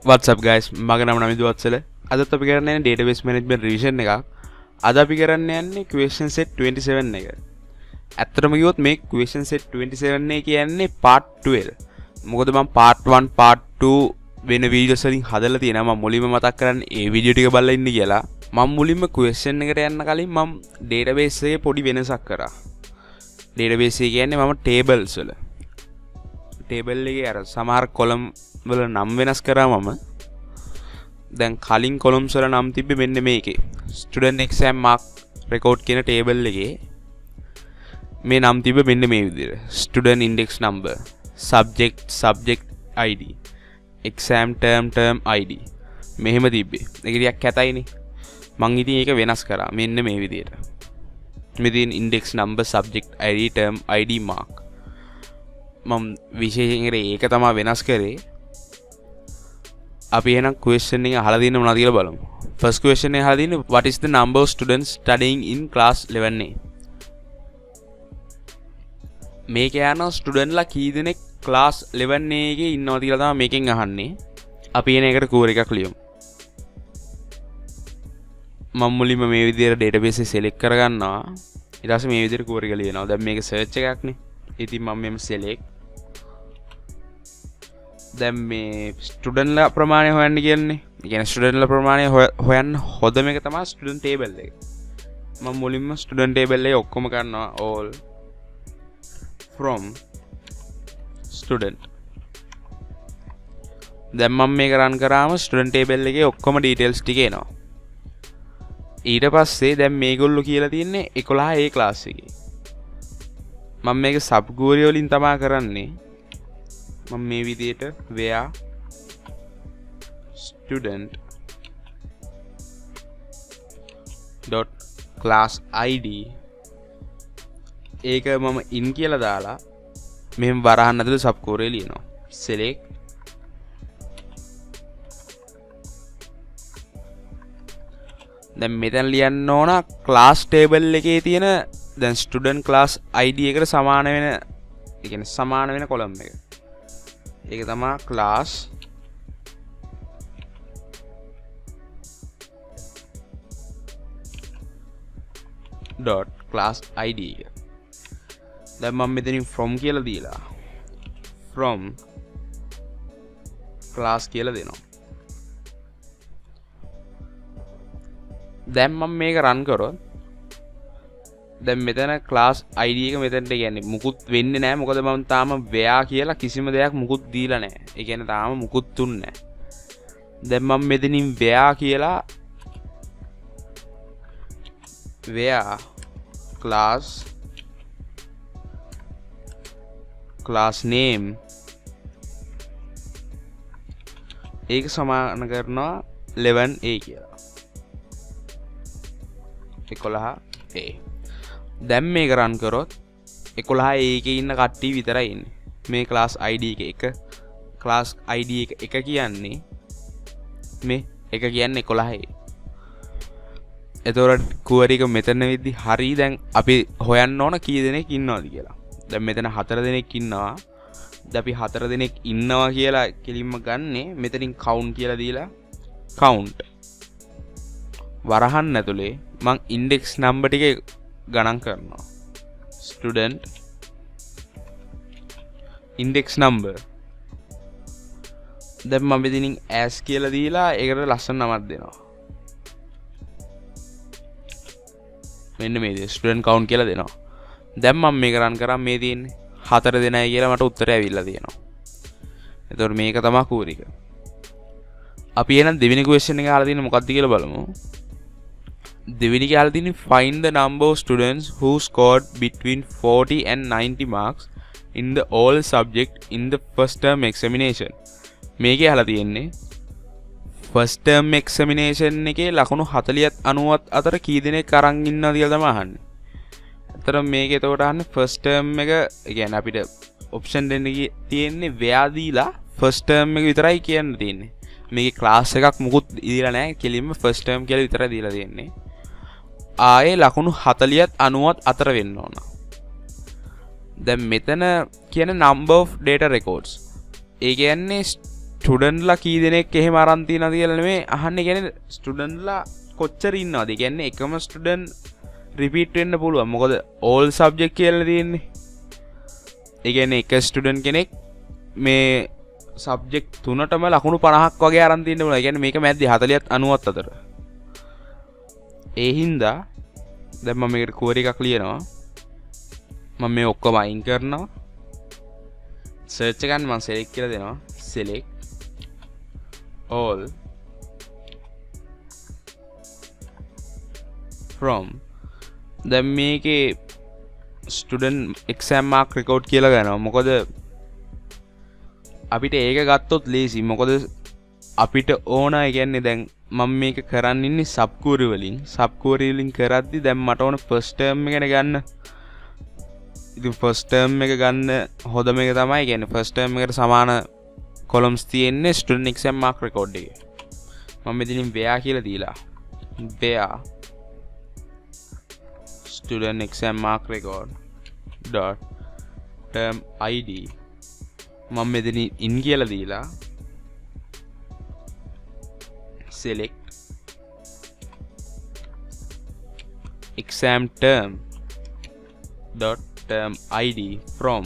What's up guys, මගේ නම නමිදු වත්සල. අදත් අපි කරන්නේ database management revision එකක්. අද අපි කරන්න යන්නේ question set 27 එක. ඇත්තටම කිව්වොත් මේ question set 27 එක කියන්නේ part 12. මොකද මම part 1 part 2 වෙන videos වලින් හදලා තියෙනවා. මම මුලින්ම මතක් කරන්නේ ඒ video ටික බලලා ඉන්න කියලා. මම මුලින්ම question එකට යන්න කලින් මම database එකේ පොඩි වෙනසක් කරා. database එක කියන්නේ මම tables වල table එකේ අර සමහර column වල නම් වෙනස් කරා මම. දැන් කලින් columns වල නම් තිබ්බේ මෙන්න මේකේ. student exam mark record කියන table එකේ මේ නම් තිබ්බේ මෙන්න මේ විදිහට. student index number, subject id, exam term id. මෙහෙම තිබ්බේ. ඒක ටිකක් කැතයිනේ. මං ඉතින් ඒක වෙනස් කරා මෙන්න මේ විදිහට. මෙතන index number, subject id, term id, mark. මම විශේෂයෙන් ඒක තමයි වෙනස් කරේ. අපි එහෙනම් question එක අහලා දින්න මොනවද කියලා බලමු. First question එක අහලා දින්නේ what is the number of students studying in class 11A? මේක යන ස්ටුඩන්ට් ලා කී දෙනෙක් class 11A එකේ ඉන්නවද කියලා තමයි මේකෙන් අහන්නේ. අපි එන එකට කෝර එකක් ලියමු. මම මුලින්ම මේ විදිහට database එක select කරගන්නවා. ඊට පස්සේ මේ විදිහට කෝර එක ලියනවා. දැන් මේක search එකක්නේ. ඉතින් මම මෙම select දැන් මේ ස්ටුඩන්ට් ලා ප්‍රමාණය හොයන්න කියන්නේ. ඒ කියන්නේ ස්ටුඩන්ට් ලා ප්‍රමාණය හොයන්න හොඳම එක තමයි ස්ටුඩන්ට් ටේබල් එක. මම මුලින්ම ස්ටුඩන්ට් ටේබල් එකේ ඔක්කොම කරනවා all from student. දැන් මම මේක run කරාම ස්ටුඩන්ට් ටේබල් එකේ ඔක්කොම details ටික එනවා. ඊට පස්සේ දැන් මේගොල්ලෝ කියලා තියෙන්නේ 11A class එකේ. මම මේක sub query වලින් තමයි කරන්නේ. මම මේ විදිහට where student dot class id ඒක මම in කියලා දාලා මෙහෙම වරහන් ඇතුළේ sub query ලියනවා. select දැන් මෙතන ලියන්න ඕන class table එකේ තියෙන දැන් student class id එකට සමාන වෙන ඒ කියන්නේ සමාන වෙන column එක. ඒක තමයි class dot class id එක. දැන් මම මෙතනින් from කියලා දීලා from class කියලා දෙනවා. දැන් මම මේක run කරොත් දැන් මෙතන class id එක මෙතනට කියන්නේ මුකුත් වෙන්නේ නැහැ. මොකද මම තාම where කියලා කිසිම දෙයක් මුකුත් දීලා නැහැ. ඒ කියන්නේ තාම මුකුත් තුන්නේ නැහැ. දැන් මම මෙතනින් where කියලා where class name ඒක සමාන කරනවා 11A කියලා. 11A. දැන් මේක run කරොත් 11A එකේ ඉන්න කට්ටිය විතරයි ඉන්නේ. මේ class id එක class id එක කියන්නේ මේ එක කියන්නේ 11A. එතකොට query එක මෙතන වෙද්දි හරි දැන් අපි හොයන්න ඕන කී දෙනෙක් ඉන්නවද කියලා. දැන් මෙතන 4 දෙනෙක් ඉන්නවා. දැන් අපි 4 දෙනෙක් ඉන්නවා කියලා කෙලින්ම ගන්නෙ මෙතනින් count කියලා දීලා count. වරහන් ඇතුලේ මං index number ටික ගණන් කරනවා. student index number. දැන් මම මෙතනින් as කියලා දීලා ඒකට ලස්සන නමක් දෙනවා. මෙන්න මේ දේ student count කියලා දෙනවා. දැන් මම මේක run කරා මේ තියෙන්නේ 4 දෙනයි කියලා මට උත්තරය ඇවිල්ලා තියෙනවා. එතකොට මේක තමයි කෝරි එක. අපි එහෙනම් දෙවෙනි question එක අහලා තියෙන්නේ මොකක්ද කියලා බලමු. දෙවෙනි එක අහලා තියෙන්නේ find the number of students who scored between 40 and 90 marks in the all subject in the first term examination. මේකේ අහලා තියෙන්නේ first term examination එකේ ලකුණු 40ත් 90ත් අතර කී දෙනෙක් අරන් ඉන්නවද කියලා තමයි අහන්නේ. ඇත්තටම මේක එතකොට අහන්නේ first term එක ඒ කියන්නේ අපිට option දෙන්න තියෙන්නේ where දීලා first term එක විතරයි කියන්න තියෙන්නේ. මේකේ class එකක් මුකුත් දීලා නැහැ. කෙලින්ම first term කියලා විතරයි දීලා තියෙන්නේ. ආයේ ලකුණු 40ත් 90ත් අතර වෙන්න ඕන. දැන් මෙතන කියන number of data records ඒ කියන්නේ ස්ටුඩන්ට්ලා කී දෙනෙක් එහෙම අරන් තියනවද කියලා නෙමෙයි අහන්නේ. කියන්නේ ස්ටුඩන්ට්ලා කොච්චර ඉන්නවද? ඒ කියන්නේ එකම ස්ටුඩන්ට් රිපීට් වෙන්න පුළුවන්. මොකද ඕල් සබ්ජෙක්ට් කියලා තියෙන්නේ. ඒ කියන්නේ එක ස්ටුඩන්ට් කෙනෙක් මේ සබ්ජෙක්ට් තුනටම ලකුණු 50ක් වගේ අරන් තියන්න පුළුවන්. ඒ කියන්නේ මේක මැද්දේ 40ත් 90ත් අතර. ඒ හින්දා දැන් මම මේකට query එකක් ලියනවා. මම මේ ඔක්කොම අයින් කරනවා. search එකෙන් මම select කියලා දෙනවා. select all from දැන් මේකේ student exam mark record කියලා ගන්නවා. මොකද අපිට ඒක ගත්තොත් ලේසි. මොකද අපිට ඕන ඒ කියන්නේ දැන් මම මේක කරන්න ඉන්නේ sub query වලින්. sub query වලින් කරද්දි දැන් මට ඕන first term එකනේ ගන්න. ඉතින් first term එක ගන්න හොඳම එක තමයි කියන්නේ first term එකට සමාන columns තියෙන්නේ student exam mark record එකේ. මම මෙතනින් where කියලා දීලා where student exam mark record dot term id මම මෙතනින් in කියලා දීලා select exam term dot term id from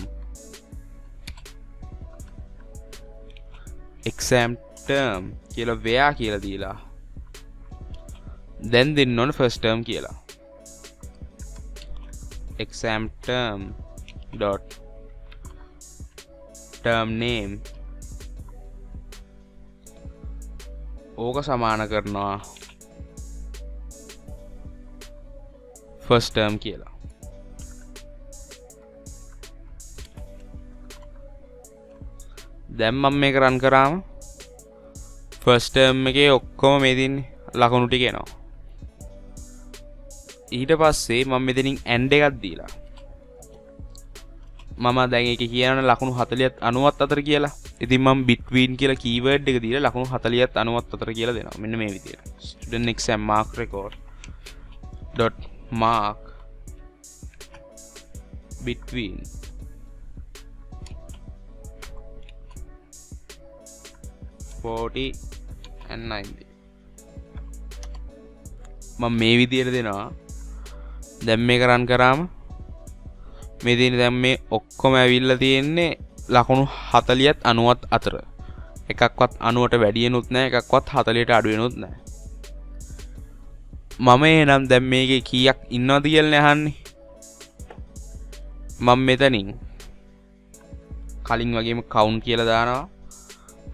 exam term කියලා where කියලා දීලා then දෙන්න ඕන first term කියලා exam term dot term name ඕක සමාන කරනවා first term කියලා. දැන් මම මේක රන් කරාම first term එකේ ඔක්කොම මේ දින්නේ ලකුණු ටික එනවා. ඊට පස්සේ මම මෙතනින් and එකක් දීලා මම දැන් ඒකේ කියනවනේ ලකුණු 40ත් 90ත් අතර කියලා. ඉතින් මම between කියලා keyword එක දීලා ලකුණු 40ත් 90ත් අතර කියලා දෙනවා. මෙන්න මේ විදියට. student exam mark record dot mark between forty and 90 මම මේ විදියට දෙනවා. දැන් මේක රන් කරාම මේ දින දැන් මේ ඔක්කොම ඇවිල්ලා තියෙන්නේ ලකුණු 40ත් 90ත් අතර. එකක්වත් 90ට වැඩි වෙනුත් නැහැ, එකක්වත් 40ට අඩු වෙනුත් නැහැ. මම එහෙනම් දැන් මේකේ කීයක් ඉන්නවද කියලා අහන්නේ. මම මෙතනින් කලින් වගේම count කියලා දානවා.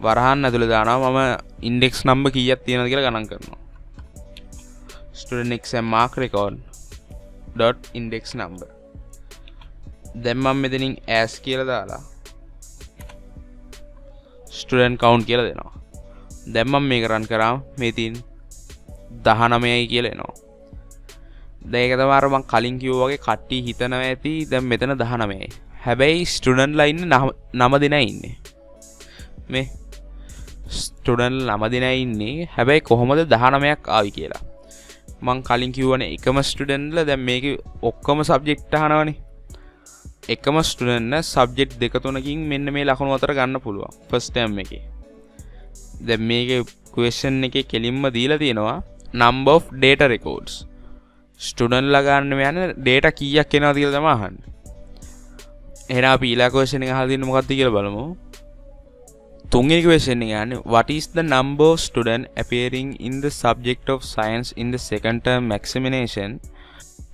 වරහන් ඇතුලේ දානවා. මම index number කීයක් තියෙනවද කියලා ගණන් කරනවා. student exam mark record dot index number දැන් මම මෙතනින් as කියලා දාලා student count කියලා දෙනවා. දැන් මම මේක run කරාම මේ තියෙන 19යි කියලා එනවා. දැන් ඒක තමයි අර මම කලින් කිව්වා වගේ කට්ටිය හිතනවා ඇති දැන් මෙතන 19යි. හැබැයි ස්ටුඩන්ට්ලා ඉන්නේ 9 දෙනයි ඉන්නේ. මේ ස්ටුඩන්ට්ලා 9 දෙනයි ඉන්නේ. හැබැයි කොහොමද 19ක් ආවි කියලා. මං කලින් කිව්වනේ එකම ස්ටුඩන්ට්ලා දැන් මේකේ ඔක්කොම සබ්ජෙක්ට් අහනවනේ. එකම ස්ටුඩන්ට්න සබ්ජෙක්ට් දෙක තුනකින් මෙන්න මේ ලකුණු අතර ගන්න පුළුවන් ෆස්ට් ටර්ම් එකේ. දැන් මේකේ ක්වෙස්චන් එකේ කෙලින්ම දීලා තියෙනවා number of data records. ස්ටුඩන්ට්ලා ගන්න යන data කීයක් එනවද කියලා තමයි අහන්නේ. එහෙනම් අපි ඊළඟ ක්වෙස්චන් එක අහලා දෙන්න මොකක්ද කියලා බලමු. තුන්වෙනි ක්වෙස්චන් එක යන්නේ what is the number of student appearing in the subject of science in the second term examination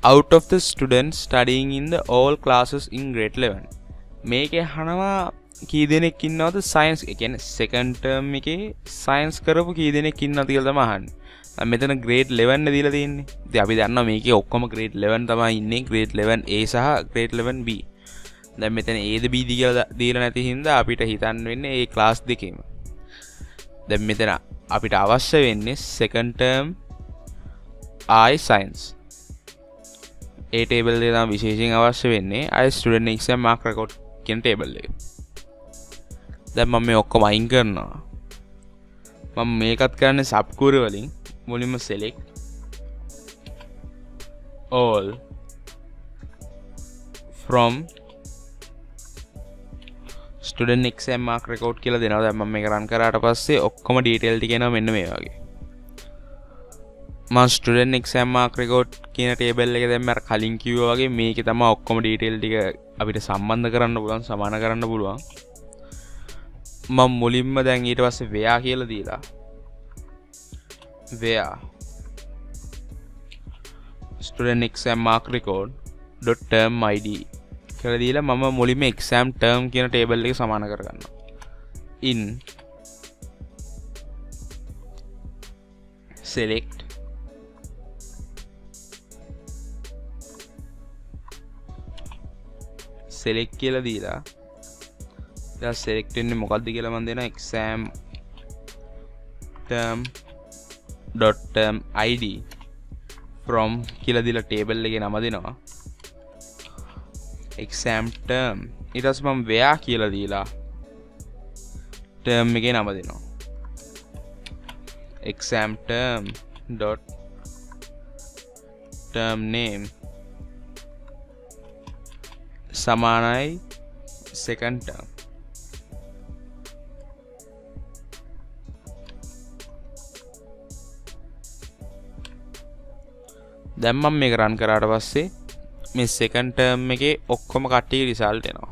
out of the students studying in the all classes in grade 11. මේකේ අහනවා කී දෙනෙක් ඉන්නවද science ඒ කියන්නේ second term එකේ science කරපු කී දෙනෙක් ඉන්නවද කියලා තමයි අහන්නේ. දැන් මෙතන grade 11 නේ දීලා තියෙන්නේ. ඉතින් අපි දන්නවා මේකේ ඔක්කොම grade 11 තමයි ඉන්නේ. grade 11A සහ grade 11B. දැන් මෙතන Aද Bද කියලා දීලා නැති හින්දා අපිට හිතන්න වෙන්නේ මේ ක්ලාස් දෙකේම. දැන් මෙතන අපිට අවශ්‍ය වෙන්නේ second term I science. A table එක තමයි විශේෂයෙන් අවශ්‍ය වෙන්නේ I student exam mark record කියන ටේබල් එක. දැන් මම මේ ඔක්කොම අයින් කරනවා. මම මේකත් කරන්නේ sub query වලින් මුලින්ම select all from student exam mark record කියලා දෙනවා. දැන් මම මේක රන් කරාට පස්සේ ඔක්කොම ඩීටේල් ටික එනවා මෙන්න මේ වගේ. මම ස්ටුඩන්ට් එක්සෑම් මාක් රෙකෝඩ් කියන ටේබල් එක දැම්ම අර කලින් කිව්වා වගේ මේකේ තමයි ඔක්කොම ඩීටේල් ටික අපිට සම්බන්ධ කරන්න පුළුවන්, සමාන කරන්න පුළුවන්. මම මුලින්ම දැන් ඊට පස්සේ where කියලා දීලා where student exam mark record dot term id කියලා දීලා මම මුලින්ම exam term කියන ටේබල් එක සමාන කරගන්නවා. in select කියලා දීලා දැන් select වෙන්නේ මොකක්ද කියලා මම දෙනවා exam term dot term id from කියලා දීලා ටේබල් එකේ නම දෙනවා exam term. ඊට පස්සේ මම where කියලා දීලා term එකේ නම දෙනවා exam term dot term name සමානයි second term. දැන් මම මේක රන් කරාට පස්සේ මේ second term එකේ ඔක්කොම කට්ටිය රිසල්ට් එනවා.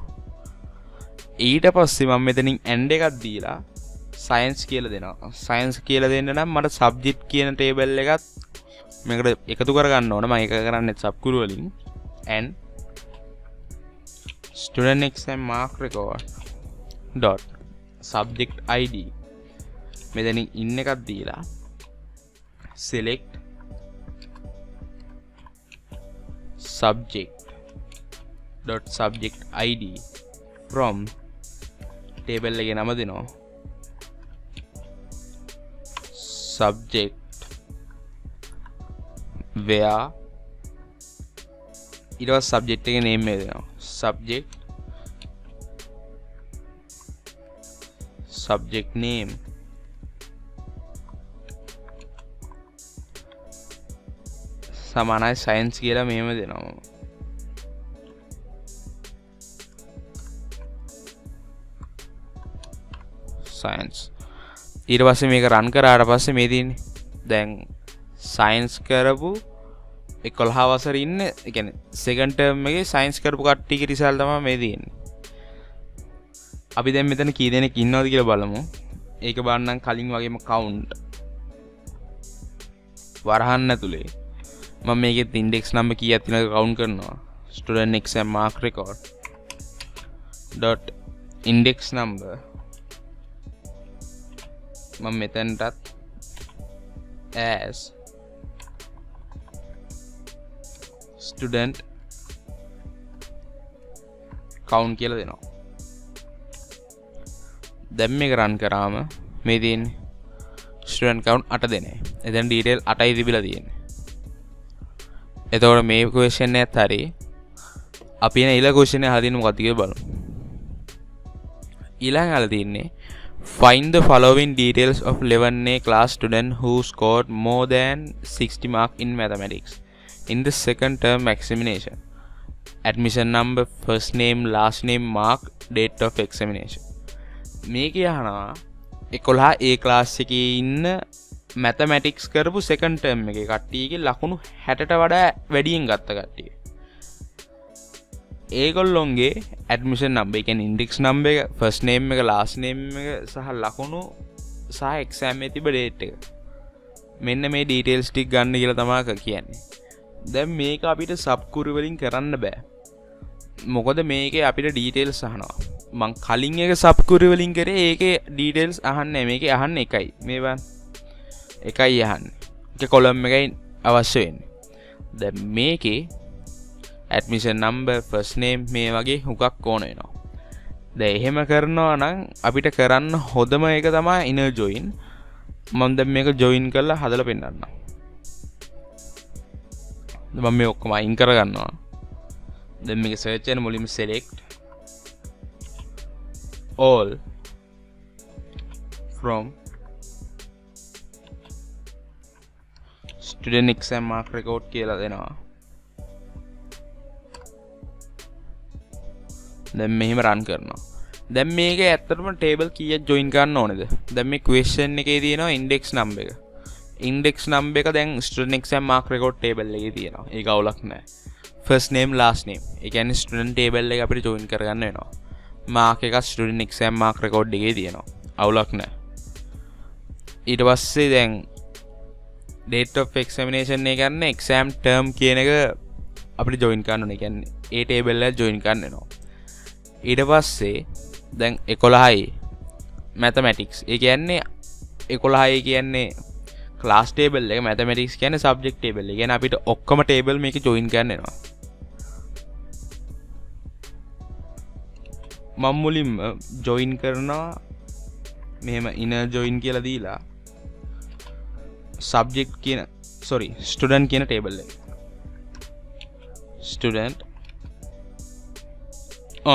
ඊට පස්සේ මම මෙතනින් end එකක් දීලා science කියලා දෙනවා. science කියලා දෙන්න නම් මට subject කියන table එකත් මේකට එකතු කරගන්න ඕන. මම ඒක කරන්නේ subgroup වලින් and student exam mark record dot subject id මෙතනින් in එකක් දීලා select subject dot subject id from table එකේ නම දෙනවා subject where ඊට පස්සේ subject එකේ name එක දෙනවා subject name සමානයි science කියලා මෙහෙම දෙනවා. science ඊට පස්සේ මේක රන් කරාට පස්සේ මේ තියෙන්නේ දැන් science කරපු 11 වසරේ ඉන්න ඒ කියන්නේ second term එකේ science කරපු කට්ටියගේ රිසල්ට් තමයි මේ තියෙන්නේ. අපි දැන් මෙතන කී දෙනෙක් ඉන්නවද කියලා බලමු. ඒක බලන්නම් කලින් වගේම count වරහන් ඇතුලේ මම මේකේ index number කීයක් තියෙනවද count කරනවා. student exam mark record dot index number මම මෙතනටත් as student count කියලා දෙනවා. දැන් මේක run කරාම මේ තියෙන්නේ student count 8 දෙනේ. එතන detail 8යි තිබිලා තියෙන්නේ. එතකොට මේ question එකත් හරි. අපි එන ඊළඟ question එක හදින්න මොකක්ද කියලා බලමු. ඊළඟ අහලා තියෙන්නේ find the following details of 11A class student who scored more than 60 marks in mathematics in the second term examination. Admission number, first name, last name, mark, date of examination. මේක අහනවා 11A class එකේ ඉන්න mathematics කරපු second term එකේ කට්ටියගේ ලකුණු 60ට වඩා වැඩියෙන් ගත්ත කට්ටිය. ඒගොල්ලොන්ගේ admission number, ඒ කියන්නේ index number එක, first name එක, last name එක සහ ලකුණු සහ exam එකේ තිබ්බ date එක. මෙන්න මේ details ටික ගන්න කියලා තමයි කියන්නේ. දැන් මේක අපිට subquery වලින් කරන්න බෑ. මොකද මේකේ අපිට details අහනවා. මං කලින් එක subquery වලින් කරේ ඒකේ details අහන්නේ නැහැ. මේකේ අහන්නේ එකයි. මේ බලන්න. එකයි අහන්නේ. ඒක column එකයි අවශ්‍ය වෙන්නේ. දැන් මේකේ admission number, first name මේ වගේ හුඟක් ඕන වෙනවා. දැන් එහෙම කරනවා නම් අපිට කරන්න හොඳම එක තමයි inner join. මම දැන් මේක join කරලා හදලා පෙන්නන්නම්. මම මේ ඔක්කොම අයින් කරගන්නවා. දැන් මේක search එකේ මුලින්ම select all from student exam mark record කියලා දෙනවා. දැන් මෙහෙම run කරනවා. දැන් මේක ඇත්තටම ටේබල් කීයක් ජොයින් කරන්න ඕනේද? දැන් මේ ක්වෙස්චන් එකේ තියෙනවා ඉන්ඩෙක්ස් නම්බර් එක. ඉන්ඩෙක්ස් නම්බර් එක දැන් student exam mark record table එකේ තියෙනවා. ඒක අවුලක් නැහැ. First name last name. ඒ කියන්නේ ස්ටුඩන්ට් ටේබල් එක අපිට ජොයින් කරගන්න වෙනවා. මාක් එක ස්ටුඩන්ට් එක්සෑම් මාක් රෙකෝඩ් එකේ තියෙනවා. අවුලක් නැහැ. ඊට පස්සේ දැන් date of examination එක ගන්න exam term කියන එක අපිට ජොයින් කරන්න ඕනේ. කියන්නේ ඒ ටේබල් එකට ජොයින් කරන්න වෙනවා. ඊට පස්සේ දැන් 11යි mathematics. ඒ කියන්නේ 11යි කියන්නේ class table එක, mathematics කියන්නේ subject table. ඒ කියන්නේ අපිට ඔක්කොම table මේක join කරන්න වෙනවා. මම මුලින්ම join කරනවා මෙහෙම inner join කියලා දීලා subject කියන student කියන table එක. student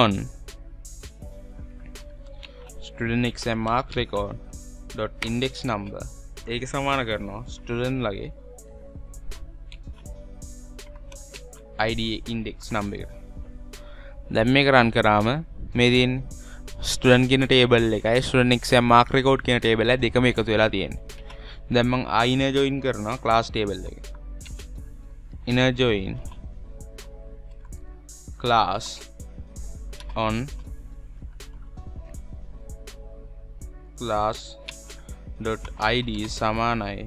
on student exam mark record dot index number ඒක සමාන කරනවා student ලගේ id index number එක. දැන් මේක run කරාම මේ දින් student කියන table එකයි student exam mark record කියන table එක දෙකම එකතු වෙලා තියෙනවා. දැන් මම inner join කරනවා class table එක. inner join class on class dot id සමානයි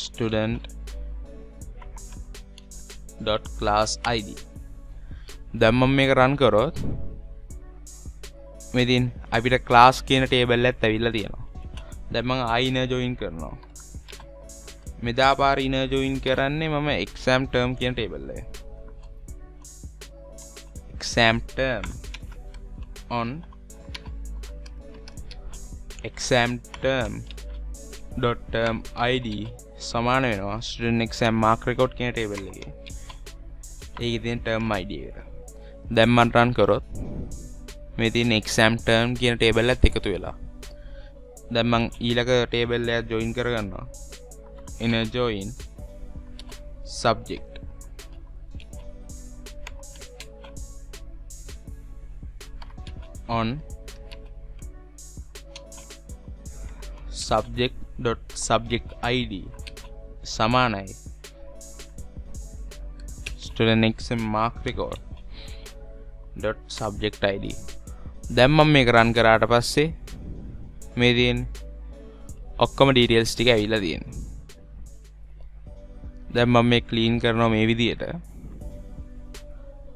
student dot class id. දැන් මම මේක run කරොත් මෙදින් අපිට class කියන table එකත් ඇවිල්ලා තියෙනවා. දැන් මම inner join කරනවා. මෙදා පාර inner join කරන්නේ මම exam term කියන table එක. exam term on exam term dot term id සමාන වෙනවා student exam mark record කියන table එකේ. ඒකේ තියෙන term id එක. දැන් මම run කරොත් මේ තියෙන exam term කියන table එකත් එකතු වෙලා. දැන් මම ඊළඟ table එක join කරගන්නවා. inner join subject on subject dot subject id සමානයි student exam mark record dot subject id. දැන් මම මේක run කරාට පස්සේ මේ තියෙන ඔක්කොම details ටික ඇවිල්ලා තියෙනවා. දැන් මම මේ clean කරනවා මේ විදියට.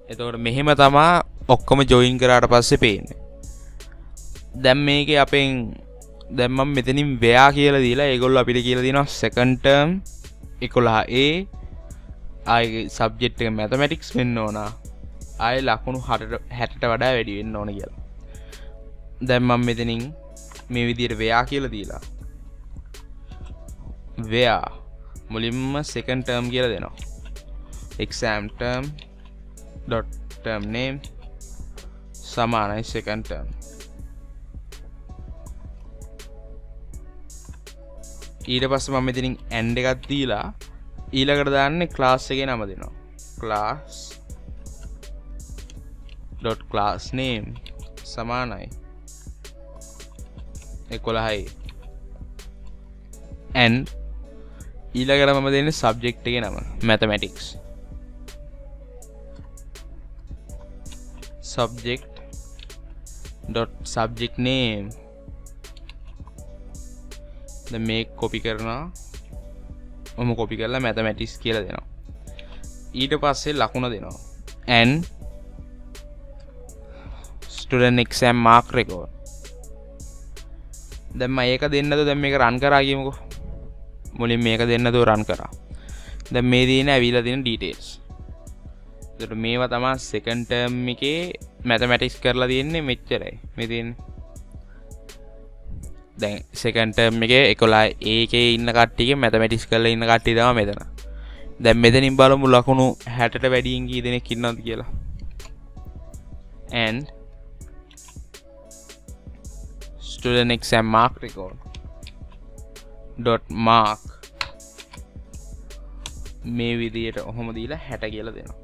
එතකොට මෙහෙම තමයි ඔක්කොම join කරාට පස්සේ පේන්නේ. දැන් මේකේ අපෙන් දැන් මම මෙතනින් where කියලා දීලා ඒගොල්ලෝ අපිට කියලා දෙනවා second term 11A ආයේ subject එක mathematics වෙන්න ඕන. ආයේ ලකුණු 60ට වඩා වැඩි වෙන්න ඕන කියලා. දැන් මම මෙතනින් මේ විදියට where කියලා දීලා where මුලින්ම second term කියලා දෙනවා. exam term dot term name සමානයි second term. ඊට පස්සේ මම මෙතනින් and එකක් දීලා ඊළඟට දාන්නේ class එකේ නම දෙනවා. class dot class name සමානයි 11යි and ඊළඟට මම දෙන්නේ subject එකේ නම mathematics. subject dot subject name දැන් මේක copy කරනවා. මම copy කරලා mathematics කියලා දෙනවා. ඊට පස්සේ ලකුණ දෙනවා. and student exam mark record. දැන් මම ඒක දෙන්නද දැන් මේක run කරා කියමුකෝ. මුලින් මේක දෙන්නද run කරා. දැන් මේ දින ඇවිල්ලා තියෙන details. ඒකට මේවා තමයි second term එකේ mathematics කරලා තියෙන්නේ මෙච්චරයි. මේ තියෙන්නේ දැන් second term එකේ 11 ඒකේ ඉන්න කට්ටියගේ mathematics කරලා ඉන්න කට්ටිය තමයි මෙතන. දැන් මෙතනින් බලමු ලකුණු 60ට වැඩියෙන් කී දෙනෙක් ඉන්නවද කියලා. and student exam mark record dot mark මේ විදියට ඔහොම දීලා 60 කියලා දෙනවා.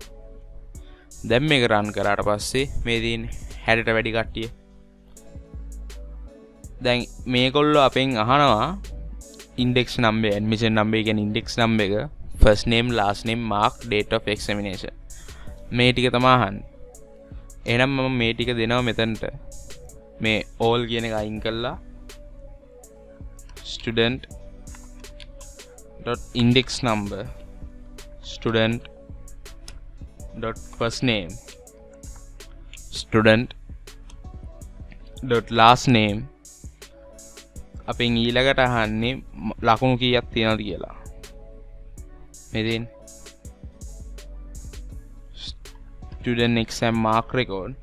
දැන් මේක run කරාට පස්සේ මේ දින 60ට වැඩි කට්ටිය දැන් මේගොල්ලෝ අපෙන් අහනවා index number admission number කියන්නේ index number එක first name last name mark date of examination මේ ටික තමයි අහන්නේ. එහෙනම් මම මේ ටික දෙනවා මෙතනට. මේ all කියන එක අයින් කළා student dot index number student dot first name student dot last name අපෙන් ඊළඟට අහන්නේ ලකුණු කීයක් තියෙනවද කියලා. මෙතෙන් student exam mark record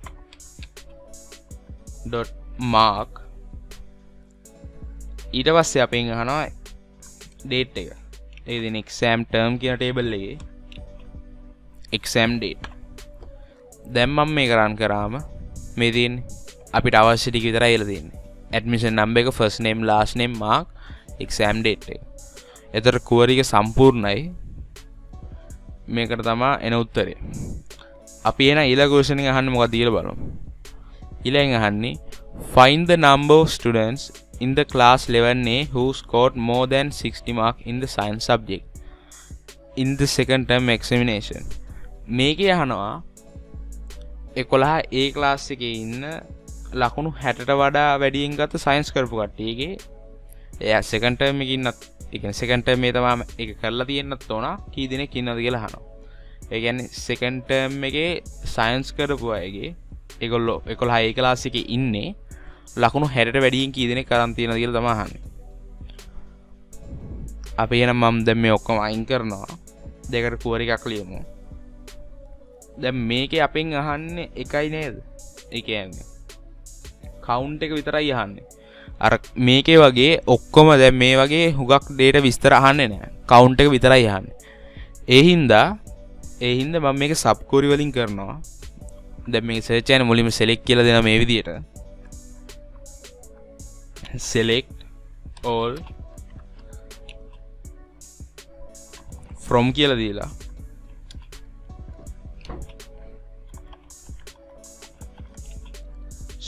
dot mark ඊට පස්සේ අපෙන් අහනවා date එක. ඒ දෙන exam term කියන table එකේ exam date. දැන් මම මේක run කරාම මේ තියෙන්නේ අපිට අවශ්‍ය ටික විතරයි එලා තියෙන්නේ. admission number එක first name last name mark exam date එක. ඒතර query එක සම්පූර්ණයි. මේකට තමයි එන උත්තරේ. අපි එන ඊළඟ question එක අහන්නේ මොකක්ද කියලා බලමු. ඊළඟ අහන්නේ find the number of students in the class 11A who scored more than 60 marks in the science subject in the second term examination. මේකේ අහනවා 11A class එකේ ඉන්න ලකුණු 60ට වඩා වැඩියෙන් ගත්ත සයන්ස් කරපු කට්ටියගේ එයා second term එකේ ඉන්නත් ඒ කියන්නේ second term එකේ තමයි ඒක කරලා තියෙන්නත් ඕන කී දෙනෙක් ඉන්නවද කියලා අහනවා. ඒ කියන්නේ second term එකේ සයන්ස් කරපු අයගේ ඒගොල්ලෝ 11A class එකේ ඉන්නේ ලකුණු 60ට වැඩියෙන් කී දෙනෙක් අරන් තියෙනවද කියලා තමයි අහන්නේ. අපි එනම් මම දැන් මේ ඔක්කොම අයින් කරනවා. දෙකට query එකක් ලියමු. දැන් මේකේ අපෙන් අහන්නේ එකයි නේද? ඒ කියන්නේ count එක විතරයි අහන්නේ. අර මේකේ වගේ ඔක්කොම දැන් මේ වගේ හුඟක් data විස්තර අහන්නේ නැහැ. count එක විතරයි අහන්නේ. ඒ හින්දා මම මේක sub query වලින් කරනවා. දැන් මේ search එකේ මුලින්ම select කියලා දෙනවා මේ විදියට. select all from කියලා දීලා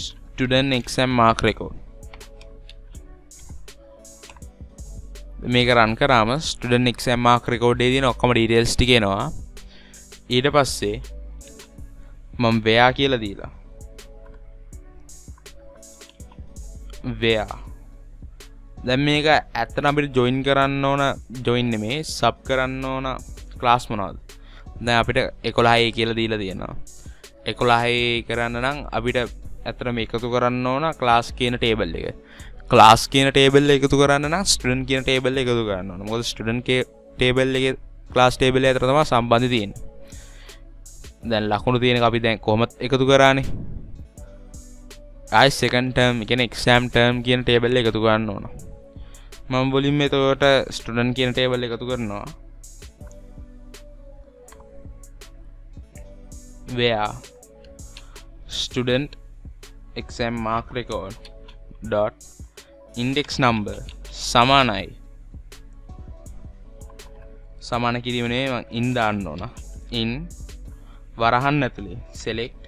student exam mark record මේක run කරාම student exam mark record එකේ තියෙන ඔක්කොම details ටික එනවා. ඊට පස්සේ මම where කියලා දීලා where දැන් මේක ඇත්තට අපිට join කරන්න ඕන join නෙමේ sub කරන්න ඕන class මොනවද? දැන් අපිට 11A කියලා දීලා තියෙනවා. 11A කරන්න නම් අපිට ඇත්තටම එකතු කරන්න ඕන class කියන table එක. class කියන table එක එකතු කරන්න නම් student කියන table එක එකතු කරන්න ඕන. මොකද student table එකේ class table එක අතර තමයි සම්බන්ධය තියෙන්නේ. දැන් ලකුණු තියෙන එක අපි දැන් කොහොමද එකතු කරානේ? ආයි second term කියන්නේ exam term කියන table එක එකතු කරන්න ඕන. මම මුලින්ම එතකොට student කියන table එක එකතු කරනවා. where student exam mark record dot index number සමානයි සමාන කිරීම නෙවෙයි මම in දාන්න ඕන. in වරහන් ඇතුලේ select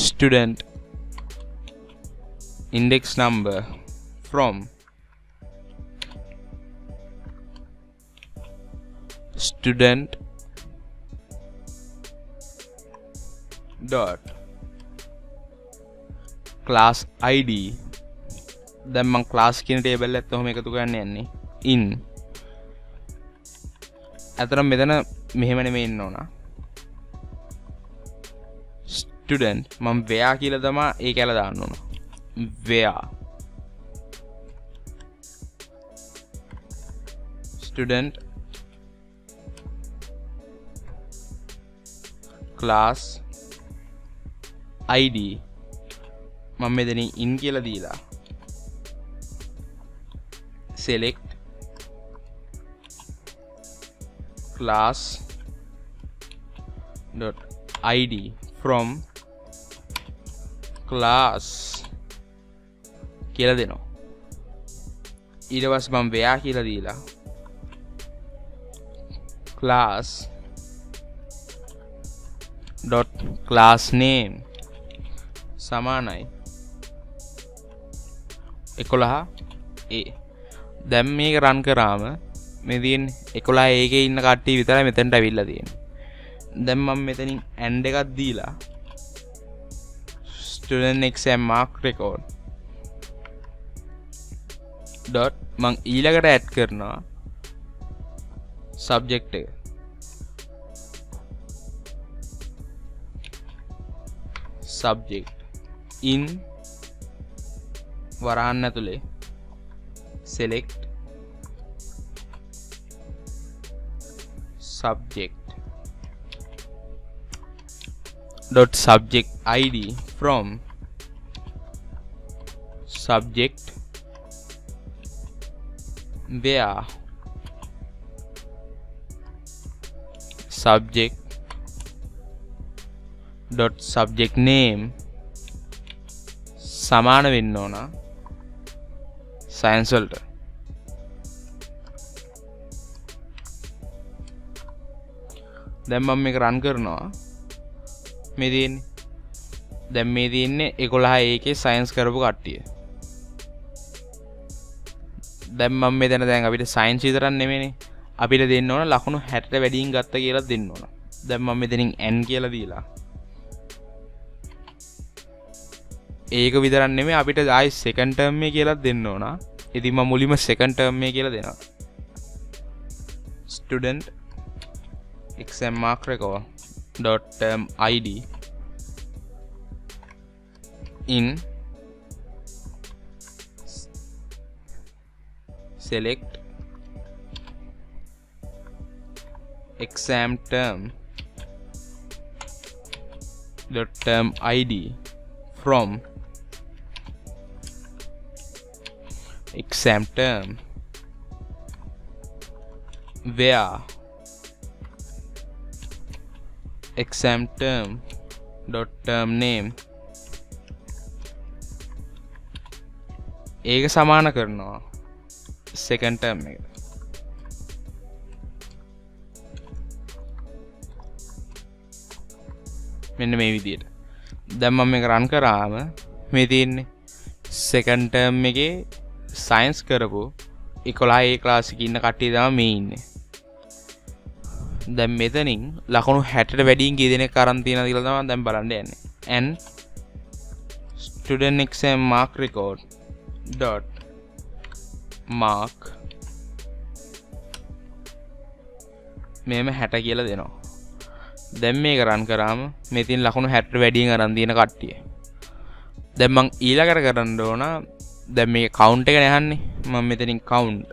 student index number from student dot class id දැන් මම class කියන table එකත් ඔහොම එකතු කරන්න යන්නේ in අතරම මෙතන මෙහෙම නෙමෙයි ඉන්න ඕන student මම where කියලා තමයි ඒක ඇල දාන්න ඕන where student class id මම මෙතන in කියලා දීලා select class dot id from class කියලා දෙනවා. ඊට පස්සේ මම where කියලා දීලා class dot class name සමානයි 11 a. දැන් මේක රන් කරාම මේ තියෙන්නේ 11 a එකේ ඉන්න කට්ටිය විතරයි මෙතනට අවිල්ලා තියෙන්නේ. දැන් මම මෙතනින් and එකක් දීලා student exam mark record dot මං ඊළඟට add කරනවා subject එක. subject in වරහන් ඇතුලේ select subject dot subject id from subject where subject dot subject name සමාන වෙන්න ඕන science වලට. දැන් මම මේක රන් කරනවා. මේ තියෙන්නේ දැන් මේ තියෙන්නේ 11 එකේ science කරපු කට්ටිය. දැන් මම මෙතන දැන් අපිට science විතරක් නෙමෙයිනේ අපිට දෙන්න ඕන ලකුණු 60ට වැඩියෙන් ගත්ත කියලා දෙන්න ඕන. දැන් මම මෙතනින් n කියලා දීලා ඒක විතරක් නෙමෙයි අපිට ආයි second term එක කියලා දෙන්න ඕන. ඉතින් මම මුලින්ම second term එක කියලා දෙනවා. student exam mark record dot term id in select exam term dot term id from exam term where exam term dot term name ඒක සමාන කරනවා second term එක. මෙන්න මේ විදිහට. දැන් මම මේක රන් කරාම මේ තියෙන්නේ second term එකේ science කරපු 11 A class එකේ ඉන්න කට්ටිය තමයි මේ ඉන්නේ. දැන් මෙතනින් ලකුණු 60ට වැඩියෙන් කී දෙනෙක් අරන් තියෙනවද කියලා තමයි දැන් බලන්න යන්නේ. and student exam mark record dot mark මෙහෙම 60 කියලා දෙනවා. දැන් මේක රන් කරාම මේ තියෙන ලකුණු 60ට වැඩියෙන් අරන් තියෙන කට්ටිය. දැන් මං ඊළඟට කරන්න ඕන දැන් මේක count එක නැහන්නේ මම මෙතනින් count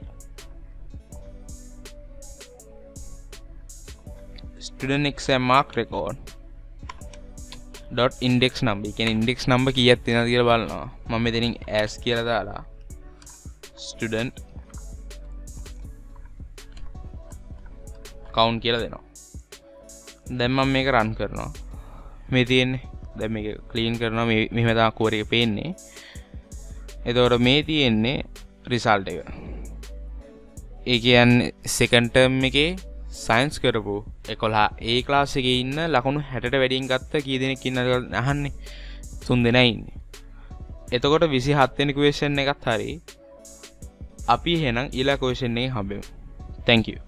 student exam mark record dot index number. ඒ කියන්නේ index number කීයක් තියෙනවද කියලා බලනවා. මම මෙතනින් as කියලා දාලා student count කියලා දෙනවා. දැන් මම මේක run කරනවා. මේ තියෙන්නේ දැන් මේක clean කරනවා මෙහෙම තමයි core එක පේන්නේ. එතකොට මේ තියෙන්නේ result එක. ඒ කියන්නේ second term එකේ science කරපු 11 A class එකේ ඉන්න ලකුණු 60ට වැඩියෙන් ගත්ත කී දෙනෙක් ඉන්නද කියලා අහන්නේ. 3 දෙනා ඉන්නේ. එතකොට 27 වෙනි question එකත් හරි. අපි එහෙනම් ඊළඟ question එකේ හම්බෙමු. Thank you.